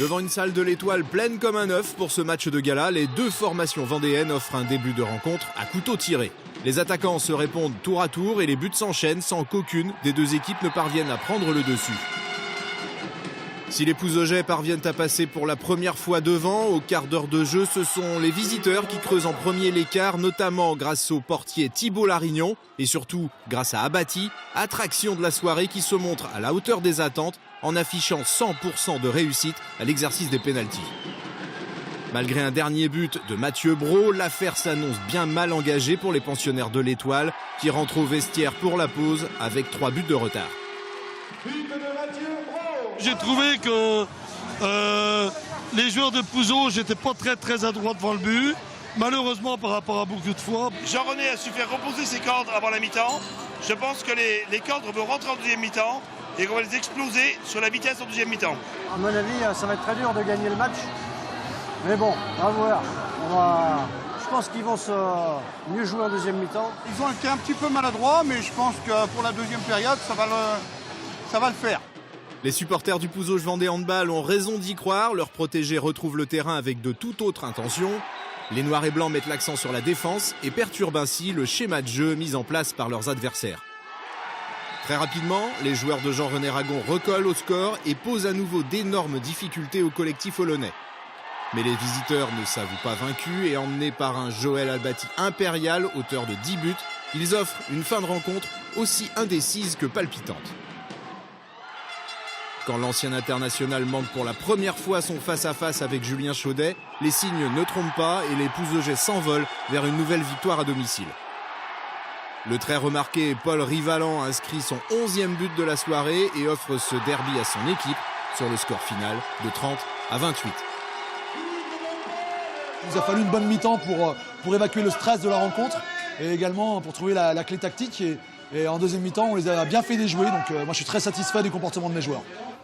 Devant une salle de l'Étoile pleine comme un œuf pour ce match de gala, les deux formations vendéennes offrent un début de rencontre à couteau tiré. Les attaquants se répondent tour à tour et les buts s'enchaînent sans qu'aucune des deux équipes ne parvienne à prendre le dessus. Si les Pouzaugeais parviennent à passer pour la première fois devant, au quart d'heure de jeu, ce sont les visiteurs qui creusent en premier l'écart, notamment grâce au portier Thibault Larignon et surtout grâce à Abati, attraction de la soirée qui se montre à la hauteur des attentes en affichant 100% de réussite à l'exercice des pénaltys. Malgré un dernier but de Mathieu Brault, l'affaire s'annonce bien mal engagée pour les pensionnaires de l'Étoile qui rentrent au vestiaire pour la pause avec 3 buts de retard. J'ai trouvé que les joueurs de Pouzo n'étaient pas très adroits devant le but. Malheureusement, par rapport à beaucoup de fois. Jean-René a su faire reposer ses cadres avant la mi-temps. Je pense que les cadres vont rentrer en deuxième mi-temps et qu'on va les exploser sur la vitesse en deuxième mi-temps. À mon avis, ça va être très dur de gagner le match. Mais bon, on va voir. Je pense qu'ils vont mieux jouer en deuxième mi-temps. Ils ont été un petit peu maladroits, mais je pense que pour la deuxième période, ça va le faire. Les supporters du Pouzauges Vendée Handball ont raison d'y croire. Leurs protégés retrouvent le terrain avec de toute autre intention. Les Noirs et Blancs mettent l'accent sur la défense et perturbent ainsi le schéma de jeu mis en place par leurs adversaires. Très rapidement, les joueurs de Jean-René Ragon recollent au score et posent à nouveau d'énormes difficultés au collectif olonnais. Mais les visiteurs ne s'avouent pas vaincus et emmenés par un Joël Albati impérial, auteur de 10 buts, ils offrent une fin de rencontre aussi indécise que palpitante. Quand l'ancien international manque pour la première fois son face-à-face avec Julien Chaudet, les signes ne trompent pas et les Pouzaugeais s'envolent vers une nouvelle victoire à domicile. Le très remarqué Paul Rivalan inscrit son 11e but de la soirée et offre ce derby à son équipe sur le score final de 30-28. Il nous a fallu une bonne mi-temps pour évacuer le stress de la rencontre et également pour trouver la clé tactique. Et en deuxième mi-temps, on les a bien fait déjouer. Donc moi, je suis très satisfait du comportement de mes joueurs.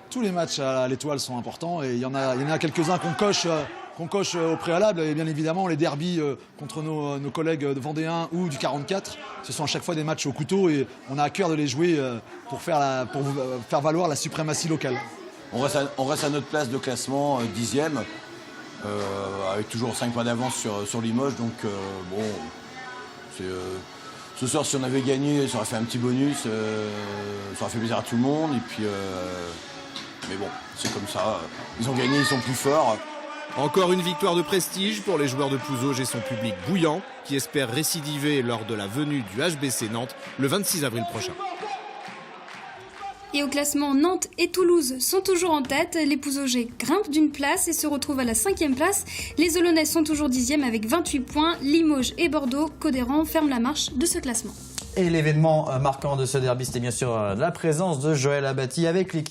Tous les matchs à l'Étoile sont importants et il y en a quelques-uns qu'on coche au préalable. Et bien évidemment, les derbys contre nos collègues vendéens ou du 44, ce sont à chaque fois des matchs au couteau et on a à cœur de les jouer pour faire valoir la suprématie locale. On reste à notre place de classement 10e. Avec toujours 5 points d'avance sur Limoges, donc ce soir si on avait gagné, ça aurait fait un petit bonus, ça aurait fait plaisir à tout le monde, et puis mais bon, c'est comme ça, ils ont gagné, ils sont plus forts. Encore une victoire de prestige pour les joueurs de Pouzauges et son public bouillant, qui espèrent récidiver lors de la venue du HBC Nantes le 26 avril prochain. Et au classement, Nantes et Toulouse sont toujours en tête. Les Pouzaugeais grimpent d'une place et se retrouvent à la 5e place. Les Olonnais sont toujours 10e avec 28 points. Limoges et Bordeaux, Codéran, ferment la marche de ce classement. Et l'événement marquant de ce derby, c'était bien sûr la présence de Joël Abati avec l'équipe.